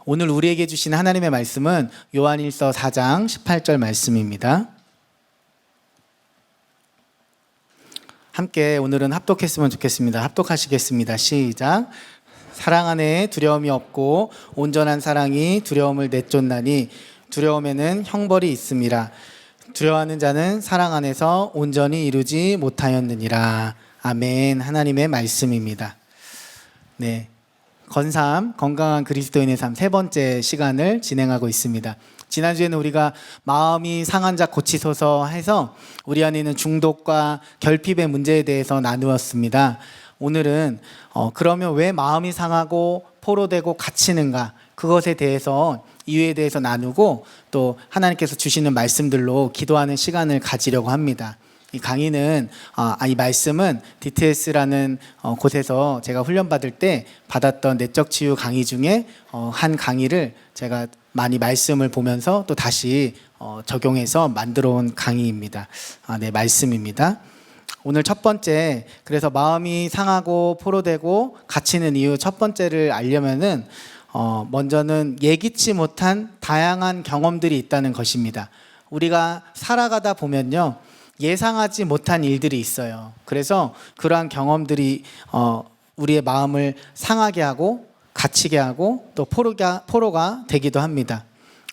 오늘 우리에게 주신 하나님의 말씀은 요한일서 4장 18절 말씀입니다. 함께 오늘은 합독했으면 좋겠습니다. 합독하시겠습니다. 시작. 사랑 안에 두려움이 없고 온전한 사랑이 두려움을 내쫓나니 두려움에는 형벌이 있음이라. 두려워하는 자는 사랑 안에서 온전히 이루지 못하였느니라. 아멘. 하나님의 말씀입니다. 네, 건삼 건강한 그리스도인의 삶 세 번째 시간을 진행하고 있습니다. 지난주에는 우리가 마음이 상한 자 고치소서 해서 우리 안에 있는 중독과 결핍의 문제에 대해서 나누었습니다. 오늘은 그러면 왜 마음이 상하고 포로되고 갇히는가, 그것에 대해서 이유에 대해서 나누고 또 하나님께서 주시는 말씀들로 기도하는 시간을 가지려고 합니다. 이 강의는 이 말씀은 DTS라는 곳에서 제가 훈련받을 때 받았던 내적 치유 강의 중에 한 강의를 제가 많이 말씀을 보면서 또 다시 적용해서 만들어 온 강의입니다. 네, 말씀입니다. 오늘 첫 번째, 그래서 마음이 상하고 포로되고 갇히는 이유 첫 번째를 알려면은 먼저는 예기치 못한 다양한 경험들이 있다는 것입니다. 우리가 살아가다 보면요, 예상하지 못한 일들이 있어요. 그래서 그러한 경험들이 우리의 마음을 상하게 하고 갇히게 하고 또 포로가 되기도 합니다.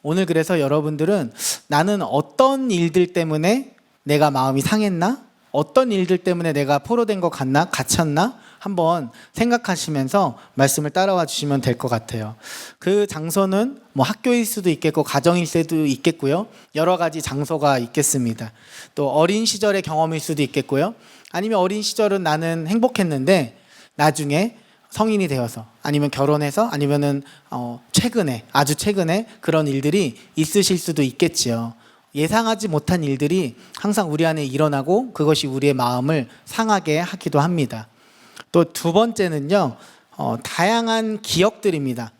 오늘 그래서 여러분들은 나는 어떤 일들 때문에 내가 마음이 상했나? 어떤 일들 때문에 내가 포로된 것 같나? 갇혔나? 한번 생각하시면서 말씀을 따라와 주시면 될 것 같아요. 그 장소는 뭐 학교일 수도 있겠고 가정일 수도 있겠고요. 여러 가지 장소가 있겠습니다. 또 어린 시절의 경험일 수도 있겠고요. 아니면 어린 시절은 나는 행복했는데 나중에 성인이 되어서 아니면 결혼해서 아니면은 최근에 아주 최근에 그런 일들이 있으실 수도 있겠지요. 예상하지 못한 일들이 항상 우리 안에 일어나고 그것이 우리의 마음을 상하게 하기도 합니다. 또 두 번째는요, 다양한 기억들입니다.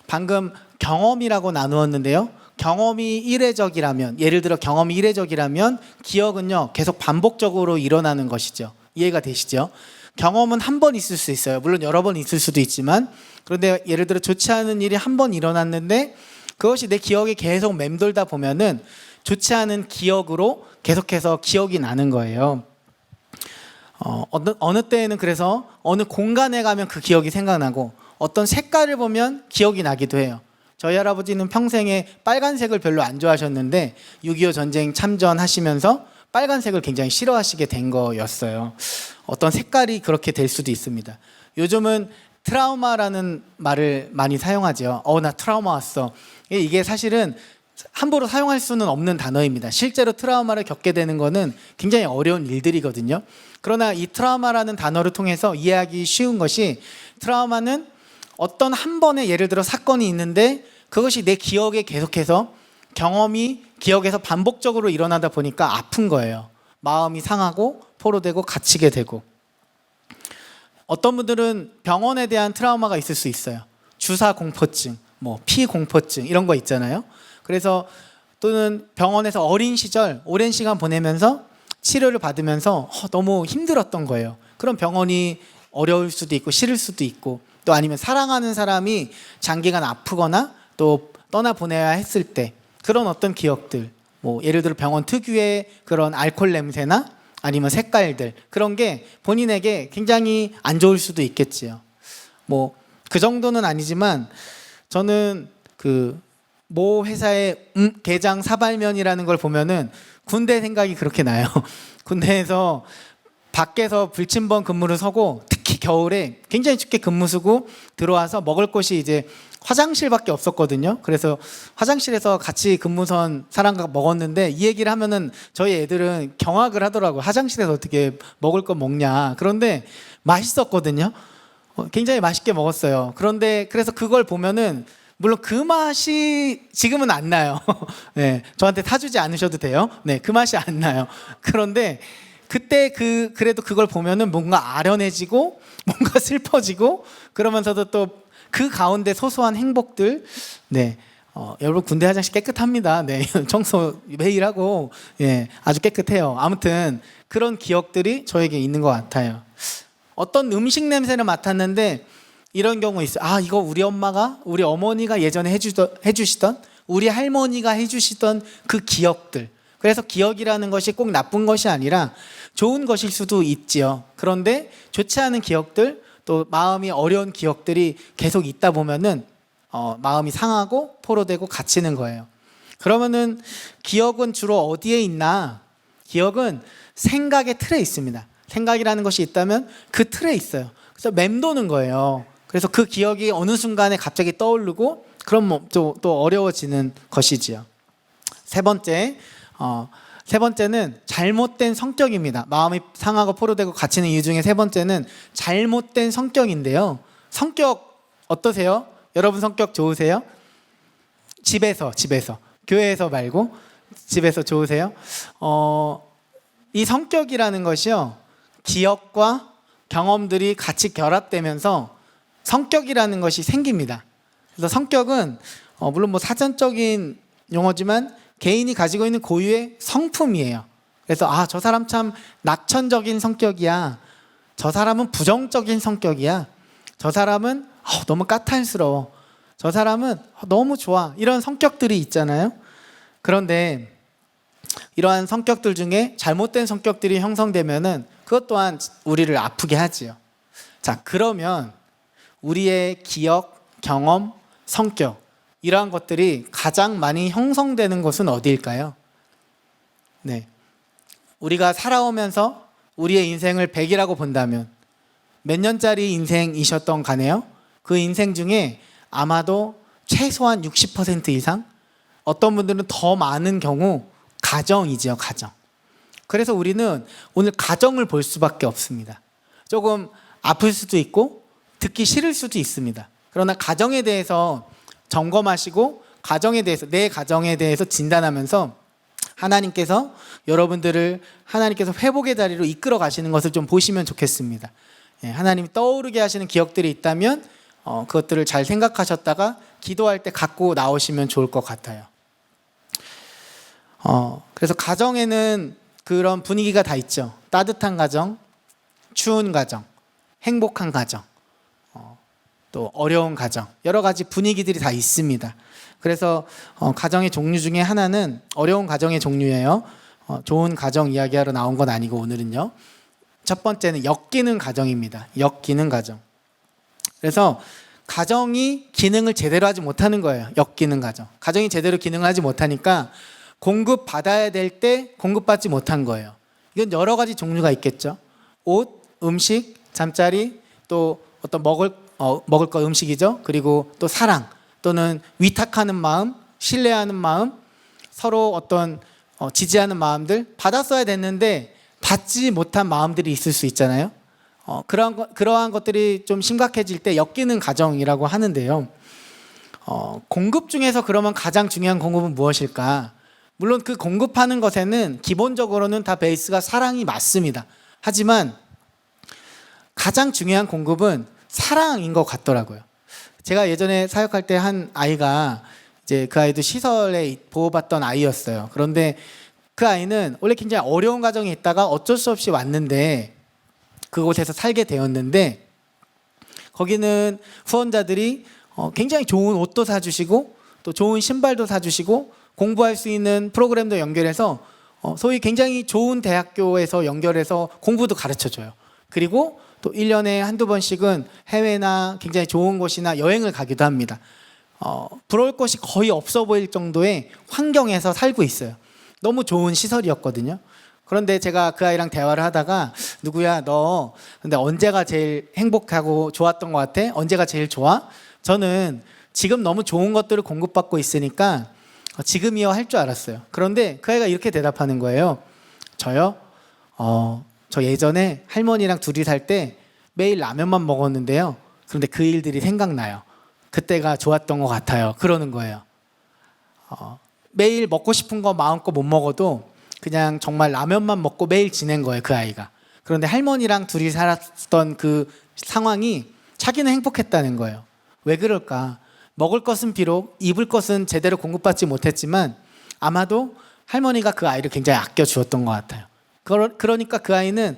방금 경험이라고 나누었는데요, 경험이 이례적이라면, 예를 들어 경험이 이례적이라면 기억은요 계속 반복적으로 일어나는 것이죠. 이해가 되시죠? 경험은 한 번 있을 수 있어요. 물론 여러 번 있을 수도 있지만, 그런데 예를 들어 좋지 않은 일이 한 번 일어났는데 그것이 내 기억에 계속 맴돌다 보면은 좋지 않은 기억으로 계속해서 기억이 나는 거예요. 어느 때에는 그래서 어느 공간에 가면 그 기억이 생각나고 어떤 색깔을 보면 기억이 나기도 해요. 저희 할아버지는 평생에 빨간색을 별로 안 좋아하셨는데 6.25 전쟁 참전하시면서 빨간색을 굉장히 싫어하시게 된 거였어요. 어떤 색깔이 그렇게 될 수도 있습니다. 요즘은 트라우마라는 말을 많이 사용하죠. 나 트라우마 왔어. 이게 사실은 함부로 사용할 수는 없는 단어입니다. 실제로 트라우마를 겪게 되는 것은 굉장히 어려운 일들이거든요. 그러나 이 트라우마라는 단어를 통해서 이해하기 쉬운 것이, 트라우마는 어떤 한 번의 예를 들어 사건이 있는데 그것이 내 기억에 계속해서 경험이 기억에서 반복적으로 일어나다 보니까 아픈 거예요. 마음이 상하고 포로되고 갇히게 되고. 어떤 분들은 병원에 대한 트라우마가 있을 수 있어요. 주사 공포증, 피공포증 이런 거 있잖아요. 그래서 또는 병원에서 어린 시절 오랜 시간 보내면서 치료를 받으면서 너무 힘들었던 거예요. 그럼 병원이 어려울 수도 있고 싫을 수도 있고, 또 아니면 사랑하는 사람이 장기간 아프거나 또 떠나보내야 했을 때 그런 어떤 기억들, 예를 들어 병원 특유의 그런 알코올 냄새나 아니면 색깔들, 그런 게 본인에게 굉장히 안 좋을 수도 있겠지요. 그 정도는 아니지만 저는 모 회사의 계장 사발면이라는 걸 보면은 군대 생각이 그렇게 나요. 군대에서 밖에서 불침번 근무를 서고 특히 겨울에 굉장히 춥게 근무 쓰고 들어와서 먹을 곳이 이제 화장실밖에 없었거든요. 그래서 화장실에서 같이 근무선 사람과 먹었는데 이 얘기를 하면은 저희 애들은 경악을 하더라고요. 화장실에서 어떻게 먹을 거 먹냐. 그런데 맛있었거든요. 굉장히 맛있게 먹었어요. 그런데 그래서 그걸 보면은 물론 그 맛이 지금은 안 나요. 네, 저한테 타주지 않으셔도 돼요. 네, 그 맛이 안 나요. 그런데 그때 그래도 그걸 보면은 뭔가 아련해지고 뭔가 슬퍼지고 그러면서도 또 그 가운데 소소한 행복들. 네, 여러분 군대 화장실 깨끗합니다. 네, 청소 매일 하고 아주 깨끗해요. 아무튼 그런 기억들이 저에게 있는 것 같아요. 어떤 음식 냄새를 맡았는데 이런 경우 있어요. 아, 이거 우리 엄마가, 우리 어머니가 예전에 해주시던, 우리 할머니가 해주시던 그 기억들. 그래서 기억이라는 것이 꼭 나쁜 것이 아니라 좋은 것일 수도 있지요. 그런데 좋지 않은 기억들, 또 마음이 어려운 기억들이 계속 있다 보면은 마음이 상하고 포로되고 갇히는 거예요. 그러면은 기억은 주로 어디에 있나? 기억은 생각의 틀에 있습니다. 생각이라는 것이 있다면 그 틀에 있어요. 그래서 맴도는 거예요. 그래서 그 기억이 어느 순간에 갑자기 떠오르고 그럼 또 어려워지는 것이지요. 세 번째는 잘못된 성격입니다. 마음이 상하고 포로되고 갇히는 이유 중에 세 번째는 잘못된 성격인데요. 성격 어떠세요? 여러분 성격 좋으세요? 집에서 교회에서 말고 집에서 좋으세요? 이 성격이라는 것이요, 기억과 경험들이 같이 결합되면서 성격이라는 것이 생깁니다. 그래서 성격은 물론 뭐 사전적인 용어지만 개인이 가지고 있는 고유의 성품이에요. 그래서 저 사람 참 낙천적인 성격이야, 저 사람은 부정적인 성격이야, 저 사람은 너무 까탈스러워, 저 사람은 너무 좋아, 이런 성격들이 있잖아요. 그런데 이러한 성격들 중에 잘못된 성격들이 형성되면은 그것 또한 우리를 아프게 하지요. 자, 그러면 우리의 기억, 경험, 성격, 이러한 것들이 가장 많이 형성되는 곳은 어디일까요? 네, 우리가 살아오면서 우리의 인생을 100이라고 본다면 몇 년짜리 인생이셨던 간에요, 그 인생 중에 아마도 최소한 60% 이상, 어떤 분들은 더 많은 경우 가정이지요, 가정. 그래서 우리는 오늘 가정을 볼 수밖에 없습니다. 조금 아플 수도 있고 듣기 싫을 수도 있습니다. 그러나 가정에 대해서 점검하시고 내 가정에 대해서 진단하면서 하나님께서 여러분들을 하나님께서 회복의 자리로 이끌어 가시는 것을 좀 보시면 좋겠습니다. 하나님이 떠오르게 하시는 기억들이 있다면 그것들을 잘 생각하셨다가 기도할 때 갖고 나오시면 좋을 것 같아요. 그래서 가정에는 그런 분위기가 다 있죠. 따뜻한 가정, 추운 가정, 행복한 가정, 또 어려운 가정, 여러 가지 분위기들이 다 있습니다. 그래서 가정의 종류 중에 하나는 어려운 가정의 종류예요. 좋은 가정 이야기하러 나온 건 아니고 오늘은요, 첫 번째는 엮이는 가정입니다. 엮이는 가정. 그래서 가정이 기능을 제대로 하지 못하는 거예요. 엮이는 가정. 가정이 제대로 기능을 하지 못하니까 공급받아야 될 때 공급받지 못한 거예요. 이건 여러 가지 종류가 있겠죠. 옷, 음식, 잠자리, 또 어떤 먹을 것, 음식이죠. 그리고 또 사랑, 또는 위탁하는 마음, 신뢰하는 마음, 서로 어떤 지지하는 마음들, 받았어야 됐는데 받지 못한 마음들이 있을 수 있잖아요. 그러한 것들이 좀 심각해질 때 엮이는 가정이라고 하는데요. 공급 중에서 그러면 가장 중요한 공급은 무엇일까? 물론 그 공급하는 것에는 기본적으로는 다 베이스가 사랑이 맞습니다. 하지만 가장 중요한 공급은 사랑인 것 같더라고요. 제가 예전에 사역할 때 한 아이가, 이제 그 아이도 시설에 보호받던 아이였어요. 그런데 그 아이는 원래 굉장히 어려운 가정에 있다가 어쩔 수 없이 왔는데, 그곳에서 살게 되었는데, 거기는 후원자들이 굉장히 좋은 옷도 사주시고 또 좋은 신발도 사주시고 공부할 수 있는 프로그램도 연결해서 소위 굉장히 좋은 대학교에서 연결해서 공부도 가르쳐줘요. 그리고 또 1년에 한두 번씩은 해외나 굉장히 좋은 곳이나 여행을 가기도 합니다. 부러울 것이 거의 없어 보일 정도의 환경에서 살고 있어요. 너무 좋은 시설이었거든요. 그런데 제가 그 아이랑 대화를 하다가, 누구야 너 근데 언제가 제일 행복하고 좋았던 것 같아? 언제가 제일 좋아? 저는 지금 너무 좋은 것들을 공급받고 있으니까 지금이요 할 줄 알았어요. 그런데 그 아이가 이렇게 대답하는 거예요. 저요? 저 예전에 할머니랑 둘이 살 때 매일 라면만 먹었는데요, 그런데 그 일들이 생각나요. 그때가 좋았던 것 같아요. 그러는 거예요. 매일 먹고 싶은 거 마음껏 못 먹어도 그냥 정말 라면만 먹고 매일 지낸 거예요, 그 아이가. 그런데 할머니랑 둘이 살았던 그 상황이 자기는 행복했다는 거예요. 왜 그럴까? 먹을 것은 비록, 입을 것은 제대로 공급받지 못했지만 아마도 할머니가 그 아이를 굉장히 아껴 주었던 것 같아요. 그러니까 그 아이는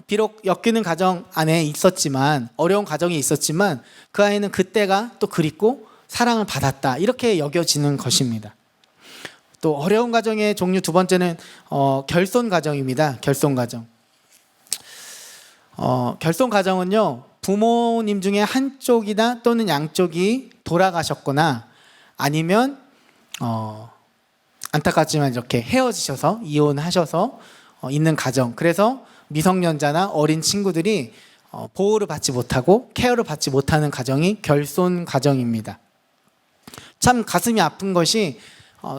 비록 엮이는 가정 안에 있었지만, 어려운 가정이 있었지만 그 아이는 그때가 또 그립고 사랑을 받았다, 이렇게 여겨지는 것입니다. 또 어려운 가정의 종류 두 번째는 결손 가정입니다. 결손 가정. 결손 가정은요, 부모님 중에 한쪽이나 또는 양쪽이 돌아가셨거나 아니면 안타깝지만 이렇게 헤어지셔서 이혼하셔서 있는 가정. 그래서 미성년자나 어린 친구들이 보호를 받지 못하고 케어를 받지 못하는 가정이 결손 가정입니다. 참 가슴이 아픈 것이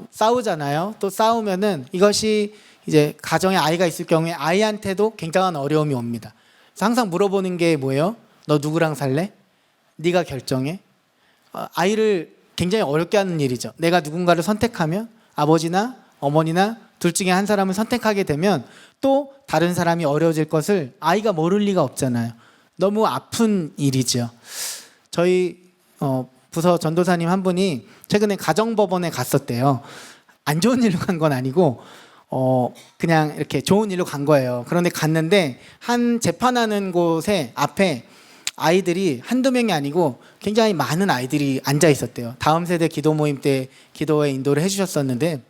싸우잖아요. 또 싸우면은 이것이 이제 가정에 아이가 있을 경우에 아이한테도 굉장한 어려움이 옵니다. 그래서 항상 물어보는 게 뭐예요? 너 누구랑 살래? 네가 결정해. 아이를 굉장히 어렵게 하는 일이죠. 내가 누군가를 선택하면, 아버지나 어머니나 둘 중에 한 사람을 선택하게 되면 또 다른 사람이 어려워질 것을 아이가 모를 리가 없잖아요. 너무 아픈 일이죠. 저희 부서 전도사님 한 분이 최근에 가정법원에 갔었대요. 안 좋은 일로 간 건 아니고 그냥 이렇게 좋은 일로 간 거예요. 그런데 갔는데 한 재판하는 곳에 앞에 아이들이 한두 명이 아니고 굉장히 많은 아이들이 앉아 있었대요. 다음 세대 기도 모임 때 기도에 인도를 해주셨었는데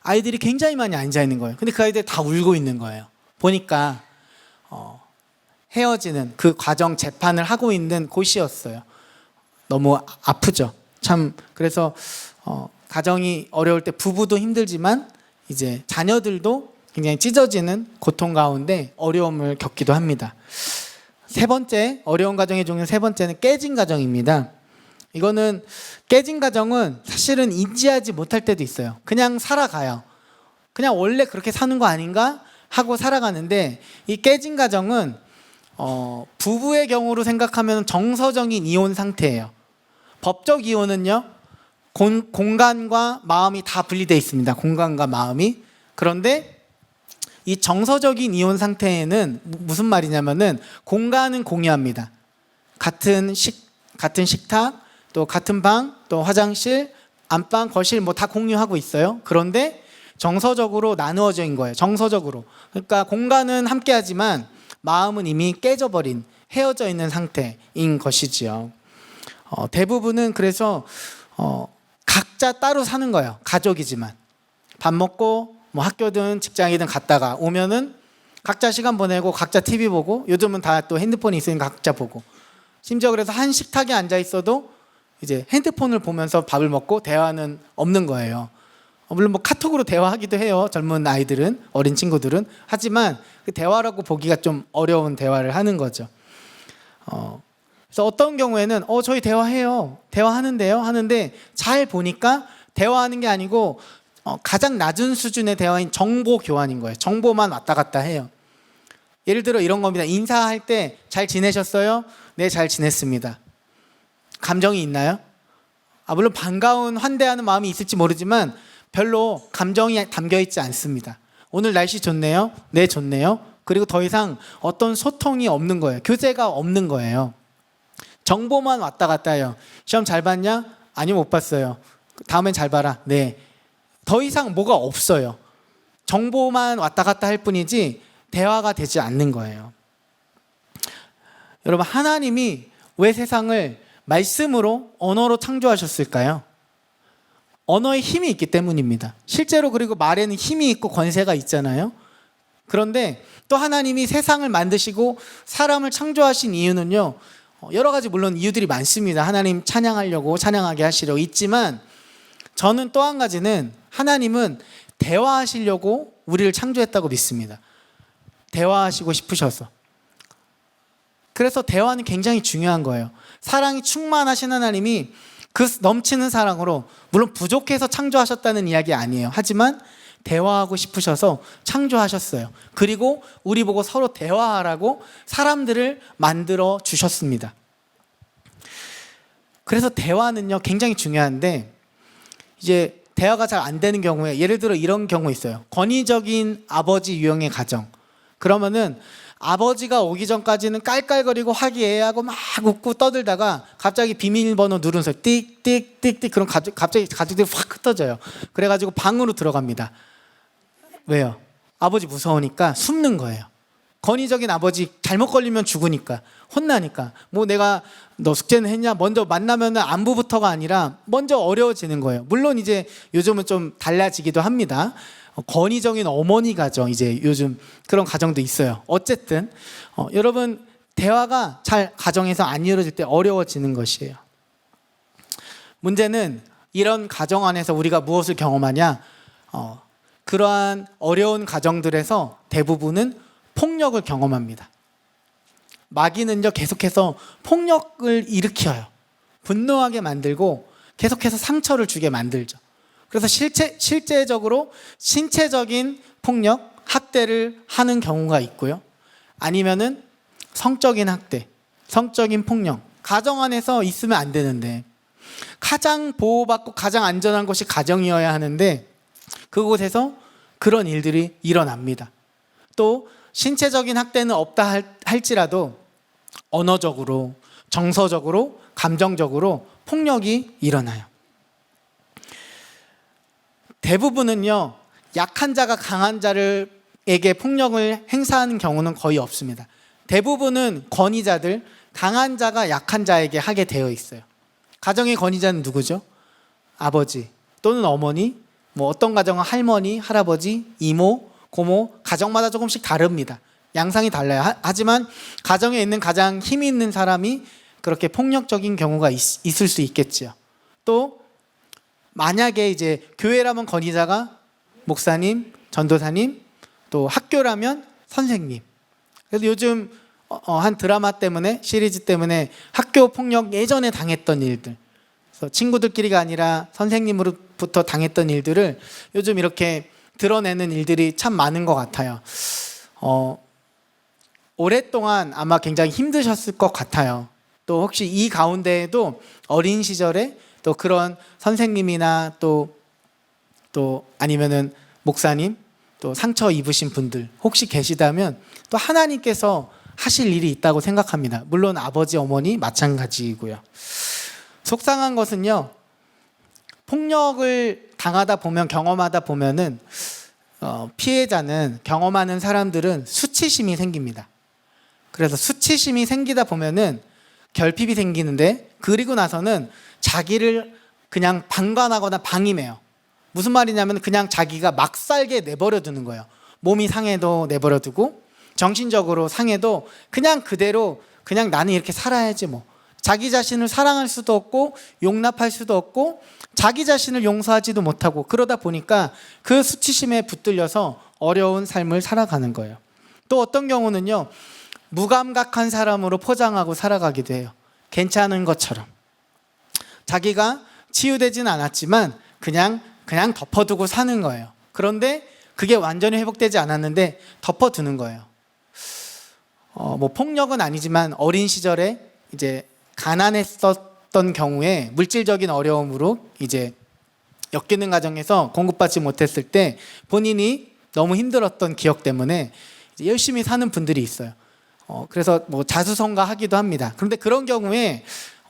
아이들이 굉장히 많이 앉아 있는 거예요. 근데 그 아이들 다 울고 있는 거예요. 보니까 헤어지는 그 과정 재판을 하고 있는 곳이었어요. 너무 아프죠. 참. 그래서 가정이 어려울 때 부부도 힘들지만 이제 자녀들도 굉장히 찢어지는 고통 가운데 어려움을 겪기도 합니다. 세 번째, 어려운 가정의 종류 세 번째는 깨진 가정입니다. 이거는 깨진 가정은 사실은 인지하지 못할 때도 있어요. 그냥 살아가요. 그냥 원래 그렇게 사는 거 아닌가 하고 살아가는데, 이 깨진 가정은 부부의 경우로 생각하면 정서적인 이혼 상태예요. 법적 이혼은요, 공간과 마음이 다 분리되어 있습니다. 공간과 마음이. 그런데 이 정서적인 이혼 상태에는 무슨 말이냐면은 공간은 공유합니다. 같은 식탁, 또 같은 방, 또 화장실, 안방, 거실 뭐 다 공유하고 있어요. 그런데 정서적으로 나누어져 있는 거예요. 정서적으로. 그러니까 공간은 함께하지만 마음은 이미 깨져버린, 헤어져 있는 상태인 것이지요. 대부분은 그래서 각자 따로 사는 거예요. 가족이지만. 밥 먹고 뭐 학교든 직장이든 갔다가 오면은 각자 시간 보내고 각자 TV 보고, 요즘은 다 또 핸드폰이 있으니까 각자 보고, 심지어 그래서 한 식탁에 앉아 있어도 이제 핸드폰을 보면서 밥을 먹고 대화는 없는 거예요. 물론 뭐 카톡으로 대화하기도 해요. 젊은 아이들은, 어린 친구들은. 하지만 그 대화라고 보기가 좀 어려운 대화를 하는 거죠. 그래서 어떤 경우에는 저희 대화해요. 대화하는데요. 하는데 잘 보니까 대화하는 게 아니고 가장 낮은 수준의 대화인 정보 교환인 거예요. 정보만 왔다 갔다 해요. 예를 들어 이런 겁니다. 인사할 때 잘 지내셨어요? 네, 잘 지냈습니다. 감정이 있나요? 물론 반가운, 환대하는 마음이 있을지 모르지만 별로 감정이 담겨 있지 않습니다. 오늘 날씨 좋네요? 네, 좋네요. 그리고 더 이상 어떤 소통이 없는 거예요. 교제가 없는 거예요. 정보만 왔다 갔다 해요. 시험 잘 봤냐? 아니요, 못 봤어요. 다음엔 잘 봐라. 네. 더 이상 뭐가 없어요. 정보만 왔다 갔다 할 뿐이지 대화가 되지 않는 거예요. 여러분, 하나님이 왜 세상을 말씀으로, 언어로 창조하셨을까요? 언어에 힘이 있기 때문입니다. 실제로 그리고 말에는 힘이 있고 권세가 있잖아요. 그런데 또 하나님이 세상을 만드시고 사람을 창조하신 이유는요, 여러 가지 물론 이유들이 많습니다. 하나님 찬양하려고, 찬양하게 하시려고 있지만, 저는 또 한 가지는 하나님은 대화하시려고 우리를 창조했다고 믿습니다. 대화하시고 싶으셔서. 그래서 대화는 굉장히 중요한 거예요. 사랑이 충만하신 하나님이 그 넘치는 사랑으로, 물론 부족해서 창조하셨다는 이야기 아니에요. 하지만 대화하고 싶으셔서 창조하셨어요. 그리고 우리 보고 서로 대화하라고 사람들을 만들어 주셨습니다. 그래서 대화는요 굉장히 중요한데, 이제 대화가 잘 안 되는 경우에, 예를 들어 이런 경우 있어요. 권위적인 아버지 유형의 가정. 그러면은 아버지가 오기 전까지는 깔깔거리고 화기애애하고 막 웃고 떠들다가 갑자기 비밀번호 누른 소리 띡띡띡띡, 그럼 갑자기 가족들이 확 흩어져요. 그래가지고 방으로 들어갑니다. 왜요? 아버지 무서우니까 숨는 거예요. 권위적인 아버지 잘못 걸리면 죽으니까, 혼나니까. 뭐 내가 너 숙제는 했냐? 먼저 만나면 안부부터가 아니라 먼저 어려워지는 거예요. 물론 이제 요즘은 좀 달라지기도 합니다. 권위적인 어머니 가정, 이제 요즘 그런 가정도 있어요. 어쨌든 여러분, 대화가 잘 가정에서 안 이루어질 때 어려워지는 것이에요. 문제는 이런 가정 안에서 우리가 무엇을 경험하냐? 그러한 어려운 가정들에서 대부분은 폭력을 경험합니다. 마귀는요, 계속해서 폭력을 일으켜요. 분노하게 만들고 계속해서 상처를 주게 만들죠. 그래서 실제적으로 신체적인 폭력, 학대를 하는 경우가 있고요. 아니면은 성적인 학대, 성적인 폭력, 가정 안에서 있으면 안 되는데, 가장 보호받고 가장 안전한 곳이 가정이어야 하는데 그곳에서 그런 일들이 일어납니다. 또 신체적인 학대는 없다 할지라도 언어적으로, 정서적으로, 감정적으로 폭력이 일어나요. 대부분은요, 약한 자가 강한 자에게 폭력을 행사하는 경우는 거의 없습니다. 대부분은 권위자들, 강한 자가 약한 자에게 하게 되어 있어요. 가정의 권위자는 누구죠? 아버지 또는 어머니, 뭐 어떤 가정은 할머니, 할아버지, 이모, 고모, 가정마다 조금씩 다릅니다. 양상이 달라요. 하지만 가정에 있는 가장 힘이 있는 사람이 그렇게 폭력적인 경우가 있을 수 있겠지요. 또 만약에 이제 교회라면 권위자가 목사님, 전도사님, 또 학교라면 선생님. 그래서 요즘 한 드라마 때문에, 시리즈 때문에 학교 폭력 예전에 당했던 일들, 그래서 친구들끼리가 아니라 선생님으로부터 당했던 일들을 요즘 이렇게 드러내는 일들이 참 많은 것 같아요. 오랫동안 아마 굉장히 힘드셨을 것 같아요. 또 혹시 이 가운데에도 어린 시절에 또 그런 선생님이나 또 아니면은 목사님, 또 상처 입으신 분들 혹시 계시다면 또 하나님께서 하실 일이 있다고 생각합니다. 물론 아버지, 어머니 마찬가지이고요. 속상한 것은요, 폭력을 당하다 보면, 경험하다 보면은 피해자는, 경험하는 사람들은 수치심이 생깁니다. 그래서 수치심이 생기다 보면은 결핍이 생기는데, 그리고 나서는 자기를 그냥 방관하거나 방임해요. 무슨 말이냐면 그냥 자기가 막 살게 내버려 두는 거예요. 몸이 상해도 내버려 두고, 정신적으로 상해도 그냥 그대로, 그냥 나는 이렇게 살아야지 뭐. 자기 자신을 사랑할 수도 없고 용납할 수도 없고 자기 자신을 용서하지도 못하고, 그러다 보니까 그 수치심에 붙들려서 어려운 삶을 살아가는 거예요. 또 어떤 경우는요, 무감각한 사람으로 포장하고 살아가기도 해요. 괜찮은 것처럼. 자기가 치유되진 않았지만 그냥 덮어두고 사는 거예요. 그런데 그게 완전히 회복되지 않았는데 덮어두는 거예요. 뭐 폭력은 아니지만 어린 시절에 이제 가난했었던 경우에 물질적인 어려움으로 이제 엮이는 가정에서 공급받지 못했을 때 본인이 너무 힘들었던 기억 때문에 이제 열심히 사는 분들이 있어요. 그래서 뭐 자수성가하기도 합니다. 그런데 그런 경우에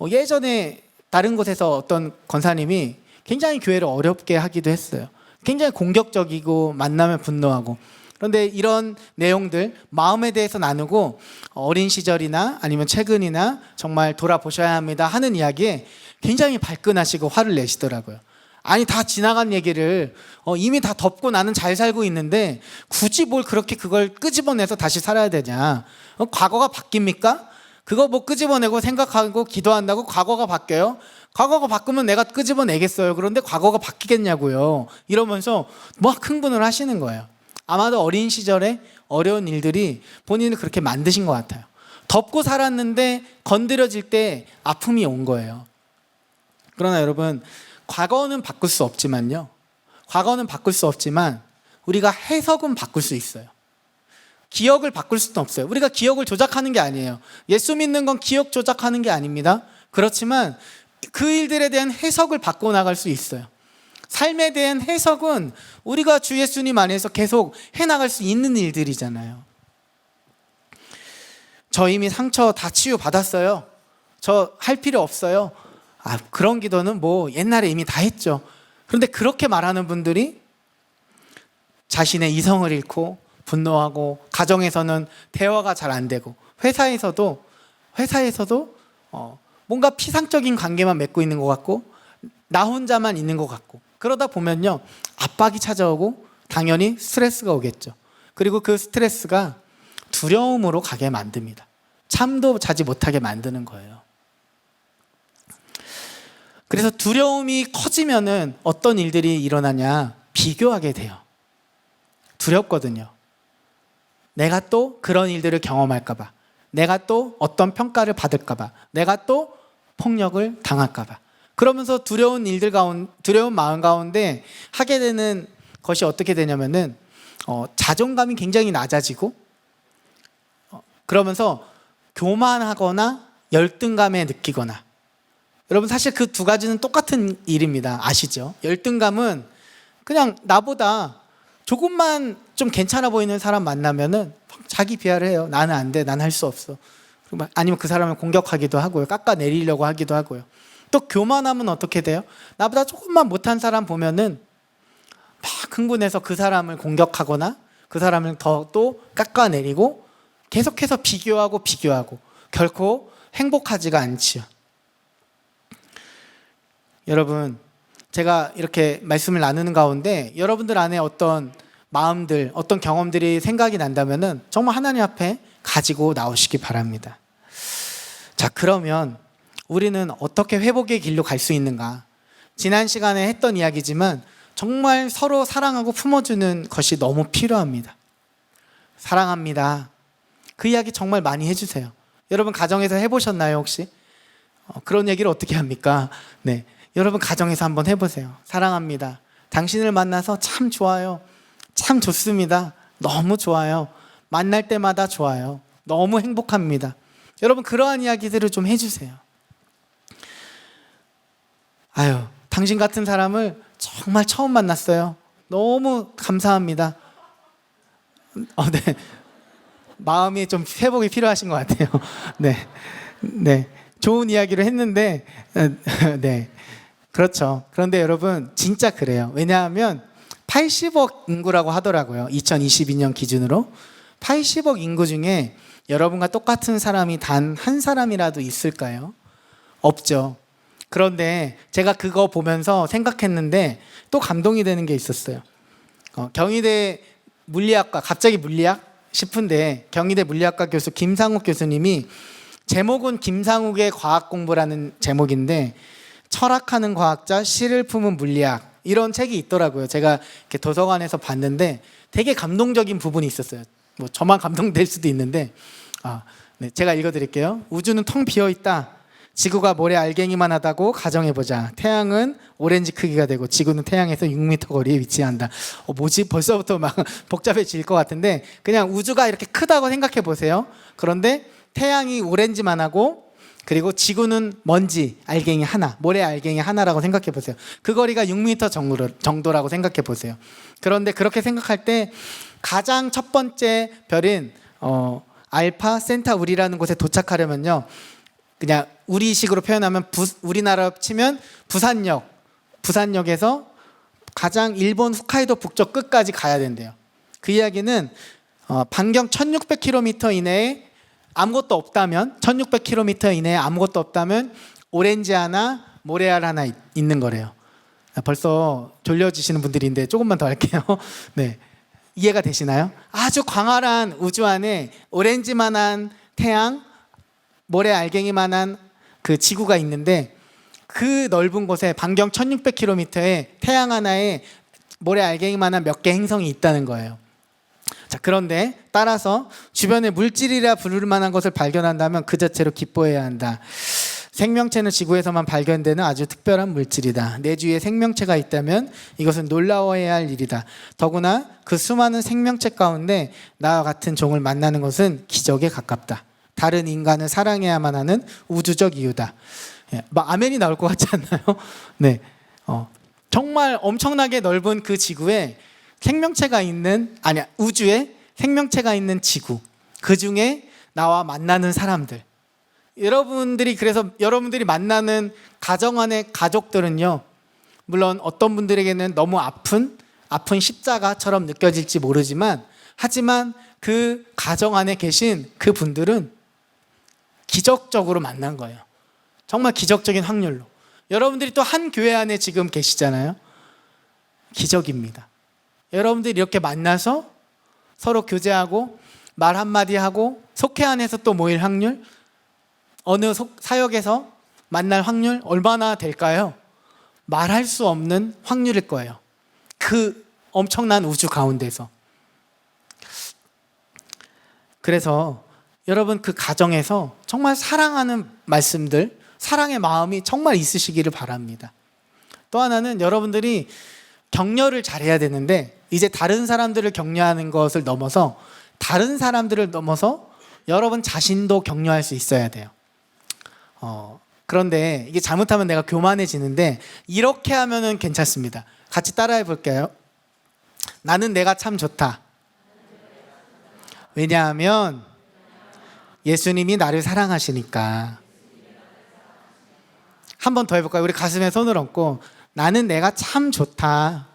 예전에 다른 곳에서 어떤 권사님이 굉장히 교회를 어렵게 하기도 했어요. 굉장히 공격적이고 만나면 분노하고. 그런데 이런 내용들, 마음에 대해서 나누고 어린 시절이나 아니면 최근이나 정말 돌아보셔야 합니다 하는 이야기에 굉장히 발끈하시고 화를 내시더라고요. 아니, 다 지나간 얘기를 이미 다 덮고 나는 잘 살고 있는데 굳이 뭘 그렇게 그걸 끄집어내서 다시 살아야 되냐. 과거가 바뀝니까? 그거 뭐 끄집어내고 생각하고 기도한다고 과거가 바뀌어요? 과거가 바꾸면 내가 끄집어내겠어요. 그런데 과거가 바뀌겠냐고요. 이러면서 막 흥분을 하시는 거예요. 아마도 어린 시절에 어려운 일들이 본인을 그렇게 만드신 것 같아요. 덮고 살았는데 건드려질 때 아픔이 온 거예요. 그러나 여러분, 과거는 바꿀 수 없지만요, 과거는 바꿀 수 없지만 우리가 해석은 바꿀 수 있어요. 기억을 바꿀 수는 없어요. 우리가 기억을 조작하는 게 아니에요. 예수 믿는 건 기억 조작하는 게 아닙니다. 그렇지만 그 일들에 대한 해석을 바꿔나갈 수 있어요. 삶에 대한 해석은 우리가 주 예수님 안에서 계속 해나갈 수 있는 일들이잖아요. 저 이미 상처 다 치유받았어요. 저 할 필요 없어요. 그런 기도는 뭐 옛날에 이미 다 했죠. 그런데 그렇게 말하는 분들이 자신의 이성을 잃고 분노하고, 가정에서는 대화가 잘 안 되고, 회사에서도 뭔가 피상적인 관계만 맺고 있는 것 같고, 나 혼자만 있는 것 같고, 그러다 보면요 압박이 찾아오고 당연히 스트레스가 오겠죠. 그리고 그 스트레스가 두려움으로 가게 만듭니다. 잠도 자지 못하게 만드는 거예요. 그래서 두려움이 커지면은 어떤 일들이 일어나냐, 비교하게 돼요. 두렵거든요. 내가 또 그런 일들을 경험할까 봐, 내가 또 어떤 평가를 받을까 봐, 내가 또 폭력을 당할까 봐, 그러면서 두려운 마음 가운데 하게 되는 것이 어떻게 되냐면은 자존감이 굉장히 낮아지고, 그러면서 교만하거나 열등감에 느끼거나. 여러분 사실 그 두 가지는 똑같은 일입니다. 아시죠? 열등감은 그냥 나보다 조금만 좀 괜찮아 보이는 사람 만나면은 자기 비하를 해요. 나는 안 돼, 난 할 수 없어. 아니면 그 사람을 공격하기도 하고요, 깎아내리려고 하기도 하고요. 또 교만하면 어떻게 돼요? 나보다 조금만 못한 사람 보면은 막 흥분해서 그 사람을 공격하거나 그 사람을 더 또 깎아내리고, 계속해서 비교하고 결코 행복하지가 않지요. 여러분, 제가 이렇게 말씀을 나누는 가운데 여러분들 안에 어떤 마음들, 어떤 경험들이 생각이 난다면은 정말 하나님 앞에 가지고 나오시기 바랍니다. 자, 그러면 우리는 어떻게 회복의 길로 갈 수 있는가? 지난 시간에 했던 이야기지만 정말 서로 사랑하고 품어주는 것이 너무 필요합니다. 사랑합니다. 그 이야기 정말 많이 해주세요. 여러분 가정에서 해보셨나요 혹시? 그런 얘기를 어떻게 합니까? 네, 여러분 가정에서 한번 해보세요. 사랑합니다. 당신을 만나서 참 좋아요. 참 좋습니다. 너무 좋아요. 만날 때마다 좋아요. 너무 행복합니다. 여러분 그러한 이야기들을 좀 해주세요. 아유, 당신 같은 사람을 정말 처음 만났어요. 너무 감사합니다. 네, 마음이 좀 회복이 필요하신 것 같아요. 네, 좋은 이야기를 했는데, 네, 그렇죠. 그런데 여러분 진짜 그래요. 왜냐하면 80억 인구라고 하더라고요. 2022년 기준으로 80억 인구 중에 여러분과 똑같은 사람이 단 한 사람이라도 있을까요? 없죠. 그런데 제가 그거 보면서 생각했는데 또 감동이 되는 게 있었어요. 경희대 물리학과, 갑자기 물리학 싶은데 경희대 물리학과 교수 김상욱 교수님이, 제목은 김상욱의 과학 공부라는 제목인데 철학하는 과학자, 시를 품은 물리학, 이런 책이 있더라고요. 제가 이렇게 도서관에서 봤는데 되게 감동적인 부분이 있었어요. 뭐 저만 감동될 수도 있는데, 네, 제가 읽어드릴게요. 우주는 텅 비어있다. 지구가 모래 알갱이만 하다고 가정해보자. 태양은 오렌지 크기가 되고 지구는 태양에서 6m 거리에 위치한다. 뭐지? 벌써부터 막 복잡해질 것 같은데 그냥 우주가 이렇게 크다고 생각해 보세요. 그런데 태양이 오렌지만 하고, 그리고 지구는 먼지 알갱이 하나, 모래 알갱이 하나라고 생각해 보세요. 그 거리가 6m 정도라고 생각해 보세요. 그런데 그렇게 생각할 때 가장 첫 번째 별인 알파 센타우리라는 곳에 도착하려면요, 그냥 우리식으로 표현하면 우리나라 치면 부산역에서 가장 일본 홋카이도 북쪽 끝까지 가야 된대요. 그 이야기는 반경 1600km 이내에 아무것도 없다면, 1600km 이내에 아무것도 없다면 오렌지 하나, 모래알 하나 있는 거래요. 벌써 졸려지시는 분들인데 조금만 더 할게요. 네, 이해가 되시나요? 아주 광활한 우주 안에 오렌지만한 태양, 모래 알갱이만한 그 지구가 있는데, 그 넓은 곳에 반경 1600km에 태양 하나에 모래 알갱이만한 몇 개 행성이 있다는 거예요. 자, 그런데 따라서 주변에 물질이라 부를 만한 것을 발견한다면 그 자체로 기뻐해야 한다. 생명체는 지구에서만 발견되는 아주 특별한 물질이다. 내 주위에 생명체가 있다면 이것은 놀라워해야 할 일이다. 더구나 그 수많은 생명체 가운데 나와 같은 종을 만나는 것은 기적에 가깝다. 다른 인간을 사랑해야만 하는 우주적 이유다. 막 아멘이 나올 것 같지 않나요? 네, 정말 엄청나게 넓은 그 지구에 우주에 생명체가 있는 지구, 그 중에 나와 만나는 사람들, 그래서 여러분들이 만나는 가정 안의 가족들은요, 물론 어떤 분들에게는 너무 아픈 아픈 십자가처럼 느껴질지 모르지만, 하지만 그 가정 안에 계신 그 분들은 기적적으로 만난 거예요. 정말 기적적인 확률로. 여러분들이 또 한 교회 안에 지금 계시잖아요. 기적입니다. 여러분들이 이렇게 만나서 서로 교제하고 말 한마디 하고 속회 안에서 또 모일 확률, 어느 사역에서 만날 확률 얼마나 될까요? 말할 수 없는 확률일 거예요. 그 엄청난 우주 가운데서. 그래서 여러분, 그 가정에서 정말 사랑하는 말씀들, 사랑의 마음이 정말 있으시기를 바랍니다. 또 하나는 여러분들이 격려를 잘해야 되는데, 이제 다른 사람들을 격려하는 것을 넘어서, 다른 사람들을 넘어서 여러분 자신도 격려할 수 있어야 돼요. 그런데 이게 잘못하면 내가 교만해지는데, 이렇게 하면은 괜찮습니다. 같이 따라해 볼게요. 나는 내가 참 좋다. 왜냐하면 예수님이 나를 사랑하시니까. 한 번 더 해볼까요? 우리 가슴에 손을 얹고, 나는 내가 참 좋다.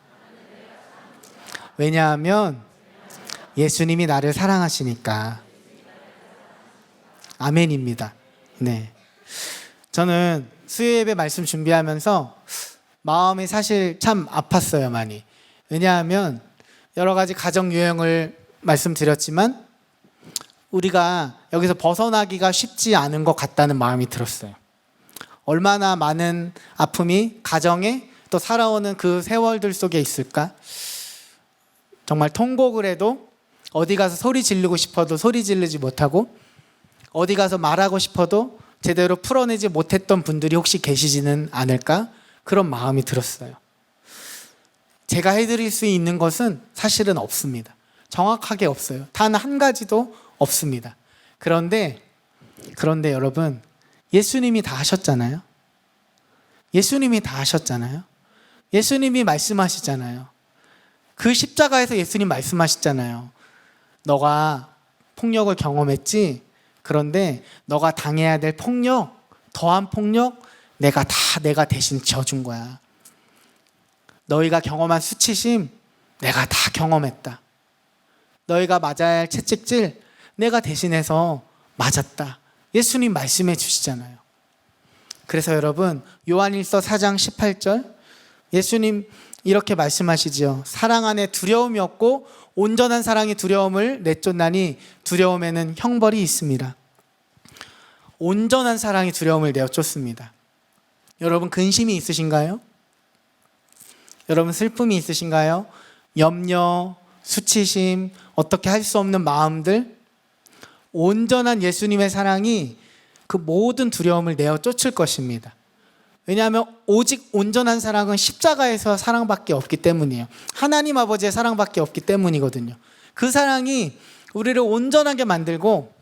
왜냐하면 예수님이 나를 사랑하시니까. 아멘입니다. 네. 저는 수요예배 말씀 준비하면서 마음이 사실 참 아팠어요, 많이. 왜냐하면 여러 가지 가정 유형을 말씀드렸지만 우리가 여기서 벗어나기가 쉽지 않은 것 같다는 마음이 들었어요. 얼마나 많은 아픔이 가정에 또 살아오는 그 세월들 속에 있을까? 정말 통곡을 해도 어디 가서 소리 지르고 싶어도 소리 지르지 못하고, 어디 가서 말하고 싶어도 제대로 풀어내지 못했던 분들이 혹시 계시지는 않을까? 그런 마음이 들었어요. 제가 해드릴 수 있는 것은 사실은 없습니다. 정확하게 없어요. 단 한 가지도 없습니다. 그런데 여러분, 예수님이 다 하셨잖아요. 예수님이 다 하셨잖아요. 예수님이 말씀하시잖아요. 그 십자가에서 예수님 말씀하시잖아요. 너가 폭력을 경험했지? 그런데 너가 당해야 될 폭력, 더한 폭력, 내가 대신 져준 거야. 너희가 경험한 수치심, 내가 다 경험했다. 너희가 맞아야 할 채찍질, 내가 대신해서 맞았다. 예수님 말씀해 주시잖아요. 그래서 여러분, 요한일서 4장 18절 예수님 이렇게 말씀하시죠. 사랑 안에 두려움이 없고 온전한 사랑이 두려움을 내쫓나니 두려움에는 형벌이 있습니다. 온전한 사랑이 두려움을 내쫓습니다. 여러분, 근심이 있으신가요? 여러분, 슬픔이 있으신가요? 염려, 수치심, 어떻게 할 수 없는 마음들, 온전한 예수님의 사랑이 그 모든 두려움을 내어 쫓을 것입니다. 왜냐하면 오직 온전한 사랑은 십자가에서 사랑밖에 없기 때문이에요. 하나님 아버지의 사랑밖에 없기 때문이거든요. 그 사랑이 우리를 온전하게 만들고,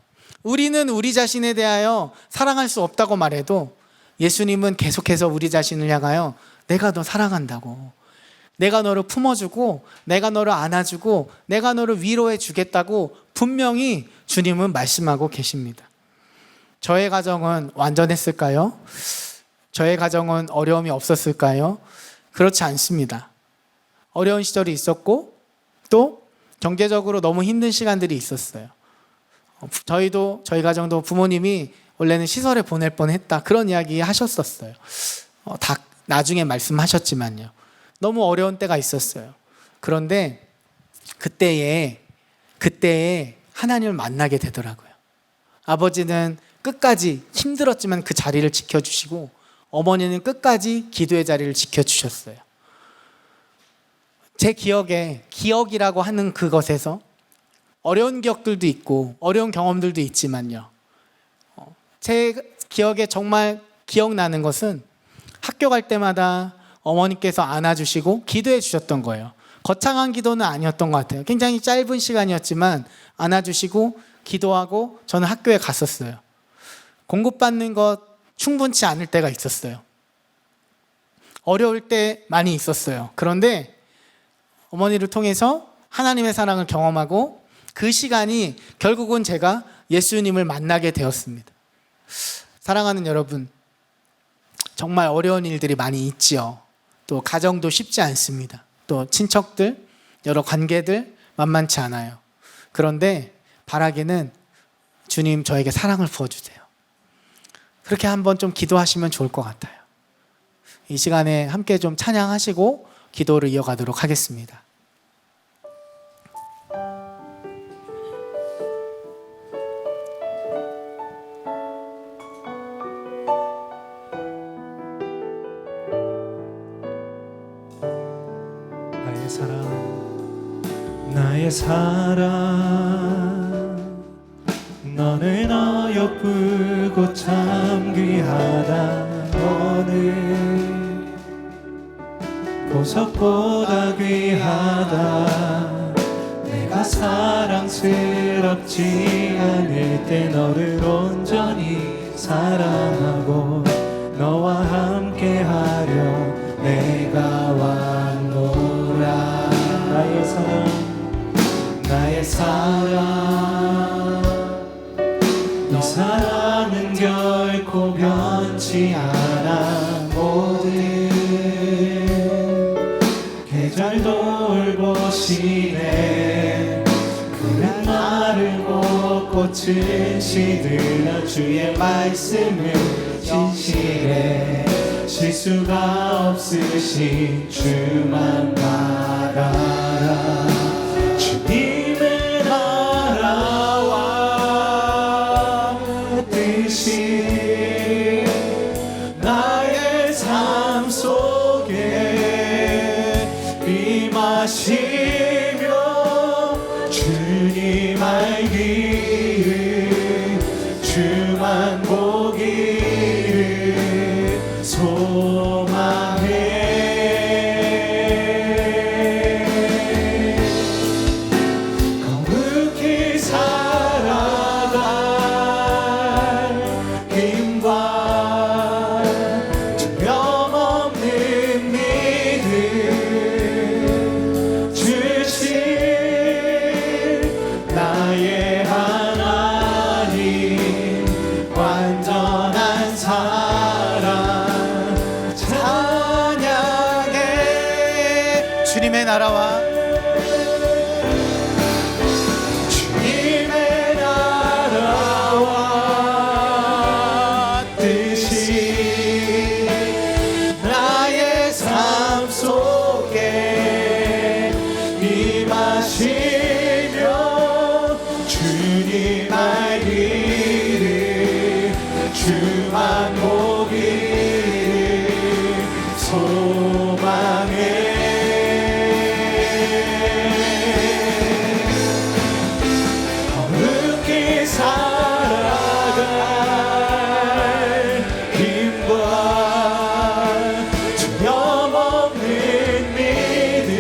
우리는 우리 자신에 대하여 사랑할 수 없다고 말해도 예수님은 계속해서 우리 자신을 향하여 내가 너 사랑한다고, 내가 너를 품어주고, 내가 너를 안아주고, 내가 너를 위로해 주겠다고 분명히 주님은 말씀하고 계십니다. 저의 가정은 완전했을까요? 저의 가정은 어려움이 없었을까요? 그렇지 않습니다. 어려운 시절이 있었고, 또 경제적으로 너무 힘든 시간들이 있었어요. 저희 가정도 부모님이 원래는 시설에 보낼 뻔했다, 그런 이야기 하셨었어요. 다 나중에 말씀하셨지만요. 너무 어려운 때가 있었어요. 그런데 그때에 하나님을 만나게 되더라고요. 아버지는 끝까지 힘들었지만 그 자리를 지켜주시고, 어머니는 끝까지 기도의 자리를 지켜주셨어요. 제 기억에, 기억이라고 하는 그것에서 어려운 기억들도 있고 어려운 경험들도 있지만요, 제 기억에 정말 기억나는 것은 학교 갈 때마다 어머니께서 안아주시고 기도해 주셨던 거예요. 거창한 기도는 아니었던 것 같아요. 굉장히 짧은 시간이었지만 안아주시고 기도하고 저는 학교에 갔었어요. 공급받는 것 충분치 않을 때가 있었어요. 어려울 때 많이 있었어요. 그런데 어머니를 통해서 하나님의 사랑을 경험하고, 그 시간이 결국은 제가 예수님을 만나게 되었습니다. 사랑하는 여러분, 정말 어려운 일들이 많이 있지요. 또 가정도 쉽지 않습니다. 또 또 친척들, 여러 관계들 만만치 않아요. 그런데 바라기는 주님 저에게 사랑을 부어주세요. 그렇게 한번 좀 기도하시면 좋을 것 같아요. 이 시간에 함께 좀 찬양하시고 기도를 이어가도록 하겠습니다. 나의 사랑 너는 어여쁘고 참 귀하다. 너는 보석보다 귀하다. 내가 사랑스럽지 않을 때 너를 온전히 사랑하고 너와 함께하려 내가 왔노라. 나의 사랑 이 사랑은 결코 변치 않아. 모든 계절 돌보시네. 푸른 마르고 꽃은 시들어 주의 말씀을 진실해. 실수가 없으신 주만 바라라. 주님의 나라와 뜻이 나의 삶 속에 임하시며 주님 알기를 주만 보기를 소망해. 거룩히 살아갈 힘과 두려움없는 믿음 주신 나의 하나님. 완전한 사랑 찬양해. 주님의 나라와 주님의 나라와 뜻이 나의 삶 속에 임하시며 주님 알기를 주만 보기를 소망해. 거룩히 살아갈 힘과 두려움없는 믿음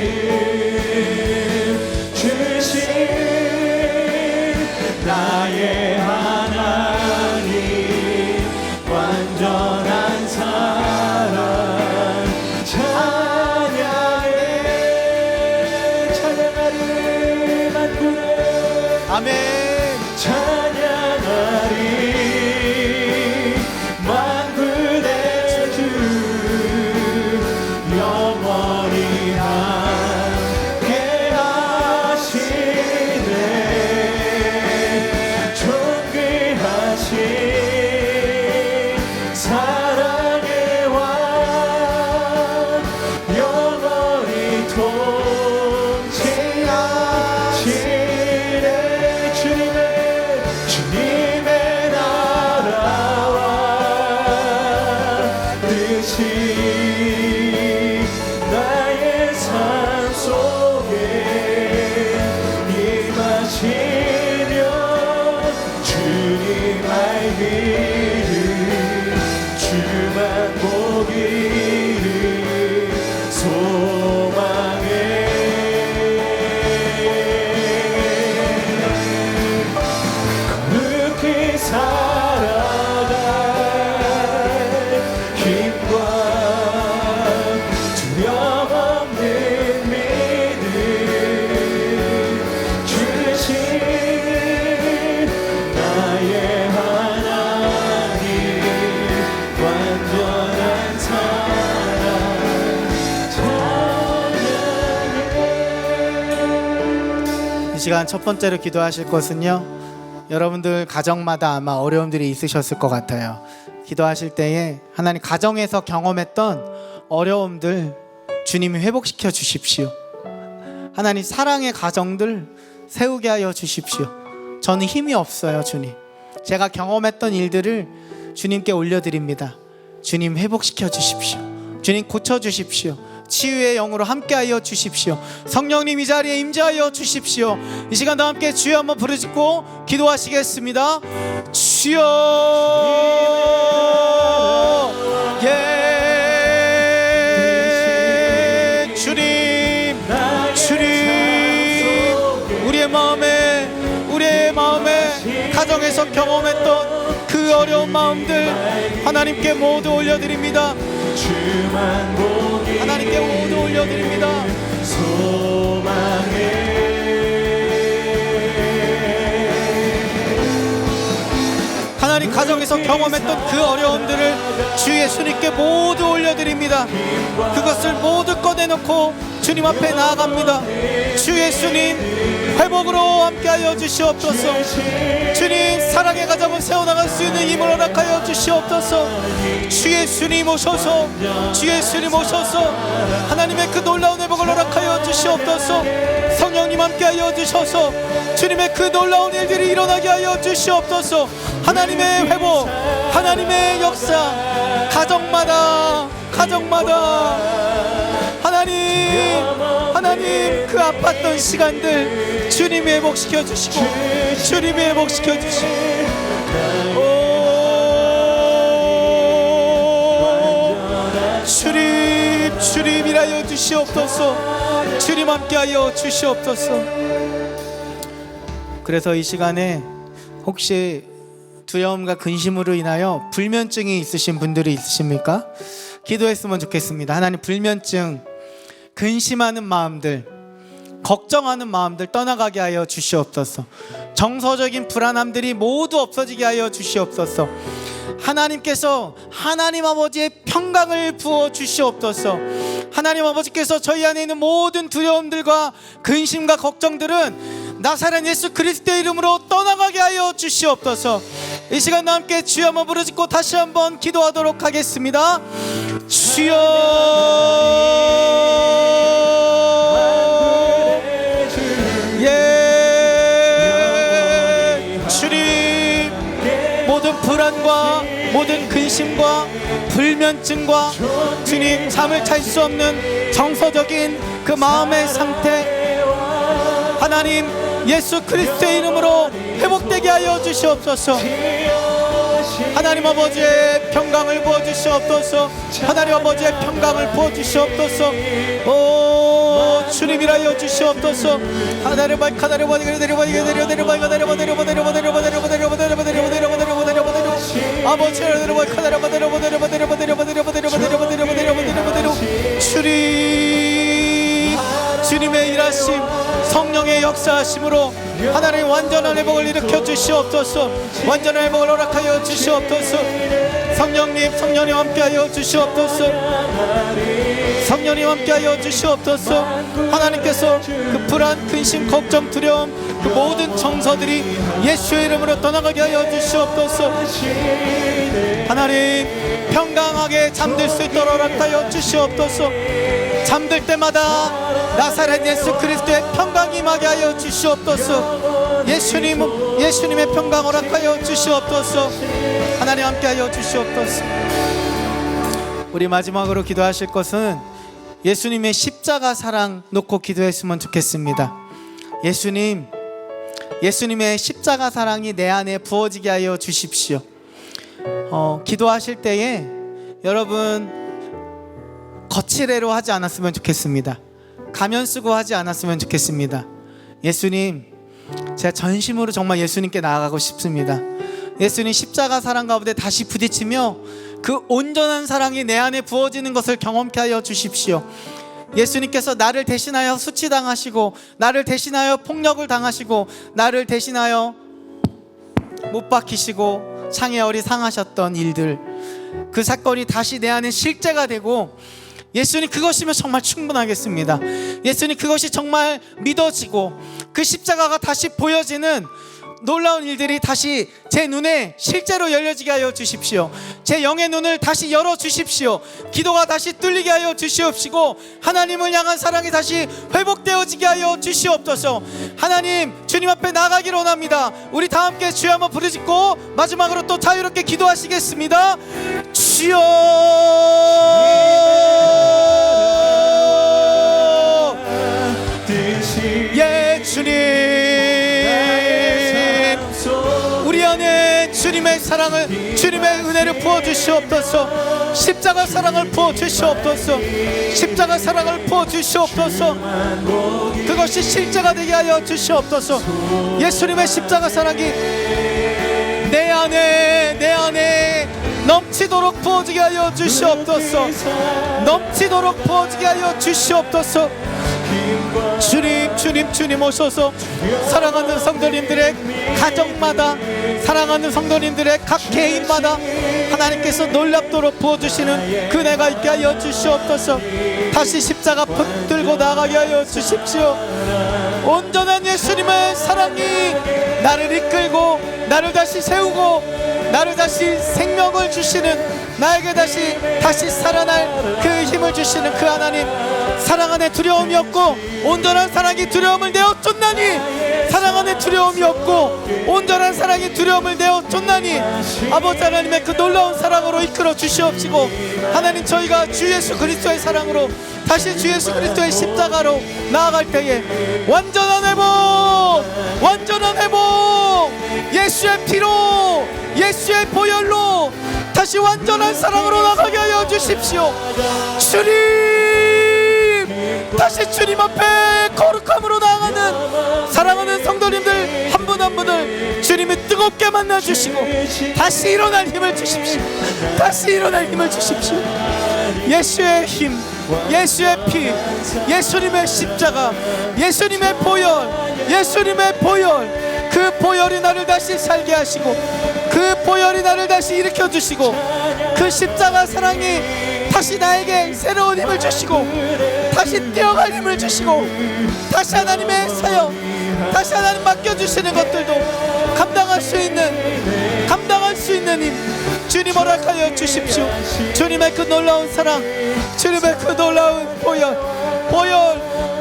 주신 나의 하나님. 완전한 사랑 찬양해. 찬양하리 만군의 아멘. 찬양하리 만군의 주. 영원히 함께 하시네. 존귀하신 사랑의 왕. 영원히 통치하시네. 주님 시간 첫 번째로 기도하실 것은요, 여러분들 가정마다 아마 어려움들이 있으셨을 것 같아요. 기도하실 때에 하나님 가정에서 경험했던 어려움들 주님이 회복시켜 주십시오. 하나님 사랑의 가정들 세우게 하여 주십시오. 저는 힘이 없어요, 주님. 제가 경험했던 일들을 주님께 올려드립니다. 주님 회복시켜 주십시오. 주님 고쳐 주십시오. 치유의 영으로 함께하여 주십시오. 성령님 이 자리에 임재하여 주십시오. 이 시간 다 함께 주여 한번 부르짖고 기도하시겠습니다. 주여, 예, 주님, 주님, 우리의 마음에 가정에서 경험했던 그 어려운 마음들 하나님께 모두 올려드립니다. 하나님께 모두 올려드립니다. 하나님 가정에서 경험했던 그 어려움들을 주 예수님께 모두 올려드립니다. 그것을 모두 꺼내놓고 주님 앞에 나아갑니다. 주 예수님 회복으로 함께하여 주시옵소서. 주님 사랑의 가정을 세워나갈 수 있는 힘을 허락하여 주시옵소서. 주 예수님 오셔서, 주 예수님 오셔서 하나님의 그 놀라운 회복을 허락하여 주시옵소서. 성령님 함께하여 주셔서 주님의 그 놀라운 일들이 일어나게 하여 주시옵소서. 하나님의 회복, 하나님의 역사, 가정마다 하나님 그 아팠던 시간들 주님이 회복시켜 주시고, 주님이 회복시켜 주시고, 주님 일하여 주시옵소서. 주님 함께하여 주시옵소서. 그래서 이 시간에 혹시 두려움과 근심으로 인하여 불면증이 있으신 분들이 있으십니까? 기도했으면 좋겠습니다. 하나님 불면증, 근심하는 마음들, 걱정하는 마음들 떠나가게 하여 주시옵소서. 정서적인 불안함들이 모두 없어지게 하여 주시옵소서. 하나님께서 하나님 아버지의 평강을 부어 주시옵소서. 하나님 아버지께서 저희 안에 있는 모든 두려움들과 근심과 걱정들은 나사렛 예수 그리스도의 이름으로 떠나가게 하여 주시옵소서. 이 시간 함께 주여 한번 부르짖고 다시 한번 기도하도록 하겠습니다. 주여, 예, 주님, 모든 불안과 모든 근심과 불면증과 주님 잠을 잘 수 없는 정서적인 그 마음의 상태 하나님 예수 그리스도의 이름으로 회복되게 하여 주시옵소서. 하나님 아버지의 평강을 부어주시옵소서. 하나님 아버지의 평강을 부어주시옵소서. 오 주님이라여 주시옵소서. 주님의 일하심, 성령의 역사하심으로 하나님 완전한 회복을 일으켜 주시옵소서. 완전한 회복을 허락하여 주시옵소서. 성령님 함께하여 주시옵소서. 성령님 함께하여 주시옵소서. 하나님께서 그 불안, 근심, 걱정, 두려움 그 모든 정서들이 예수의 이름으로 떠나가게 하여 주시옵소서. 하나님 평강하게 잠들 수 있도록 허락하여 주시옵소서. 잠들 때마다 나사렛 예수 그리스도의 평강이 임하게 하여 주시옵소서. 예수님의 평강 허락하여 주시옵소서. 하나님 함께하여 주시옵소서. 우리 마지막으로 기도하실 것은 예수님의 십자가 사랑 놓고 기도했으면 좋겠습니다. 예수님의 십자가 사랑이 내 안에 부어지게 하여 주십시오. 기도하실 때에 여러분 거칠애로 하지 않았으면 좋겠습니다. 가면 쓰고 하지 않았으면 좋겠습니다. 예수님, 제가 전심으로 정말 예수님께 나아가고 싶습니다. 예수님 십자가 사랑 가운데 다시 부딪히며 그 온전한 사랑이 내 안에 부어지는 것을 경험케 하여 주십시오. 예수님께서 나를 대신하여 수치당하시고, 나를 대신하여 폭력을 당하시고, 나를 대신하여 못 박히시고 창에 어리 상하셨던 일들, 그 사건이 다시 내 안에 실제가 되고 예수님 그것이면 정말 충분하겠습니다. 예수님 그것이 정말 믿어지고 그 십자가가 다시 보여지는 놀라운 일들이 다시 제 눈에 실제로 열려지게 하여 주십시오. 제 영의 눈을 다시 열어주십시오. 기도가 다시 뚫리게 하여 주시옵시고 하나님을 향한 사랑이 다시 회복되어지게 하여 주시옵소서. 하나님, 주님 앞에 나가기를 원합니다. 우리 다 함께 주여 한번 부르짖고 마지막으로 또 자유롭게 기도하시겠습니다. 주여, 예 주님, 우리 안에 주님의 사랑을, 주님의 은혜를 부어주시옵소서. 십자가 사랑을 부어주시옵소서. 십자가 사랑을 부어주시옵소서. 그것이 실제가 되게 하여 주시옵소서. 예수님의 십자가 사랑이 내 안에 넘치도록 부어지게 하여 주시옵소서. 넘치도록 부어지게 하여 주시옵소서. 주님 오셔서 사랑하는 성도님들의 가정마다, 사랑하는 성도님들의 각 개인마다 하나님께서 놀랍도록 부어주시는 그네가 있게 하여 주시옵소서. 다시 십자가 붙들고 나가게 하여 주십시오. 온전한 예수님의 사랑이 나를 이끌고 나를 다시 세우고 나를 다시 생명을 주시는, 나에게 다시 살아날 그 힘을 주시는 그 하나님, 사랑 안에 두려움이 없고 온전한 사랑이 두려움을 내어 쫓나니, 사랑 안에 두려움이 없고 온전한 사랑이 두려움을 내어 쫓나니, 아버지 하나님의 그 놀라운 사랑으로 이끌어 주시옵시고 하나님, 저희가 주 예수 그리스도의 사랑으로 다시 주 예수 그리스도의 십자가로 나아갈 때에 완전한 회복, 완전한 회복, 예수의 피로, 예수의 보혈로 다시 완전한 사랑으로 나가게 하여 주십시오. 주님, 다시 주님 앞에 거룩함으로 나아가는 사랑하는 성도님들 한 분 한 분을 주님이 뜨겁게 만나주시고 다시 일어날 힘을 주십시오. 다시 일어날 힘을 주십시오. 예수의 힘, 예수의 피, 예수님의 십자가, 예수님의 보혈, 예수님의 보혈, 그 보혈이 나를 다시 살게 하시고 그 보혈이 나를 다시 일으켜 주시고 그 십자가 사랑이 다시 나에게 새로운 힘을 주시고 다시 뛰어갈 힘을 주시고 다시 하나님의 사역, 다시 하나님 맡겨주시는 것들도 감당할 수 있는 힘 주님 허락하여 주십시오. 주님의 그 놀라운 사랑, 주님의 그 놀라운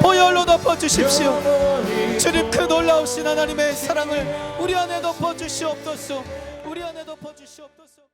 보혈로 덮어주십시오. 주님, 그 놀라우신 하나님의 사랑을 우리 안에 덮어주시옵소서. 우리 안에 덮어주시옵소서.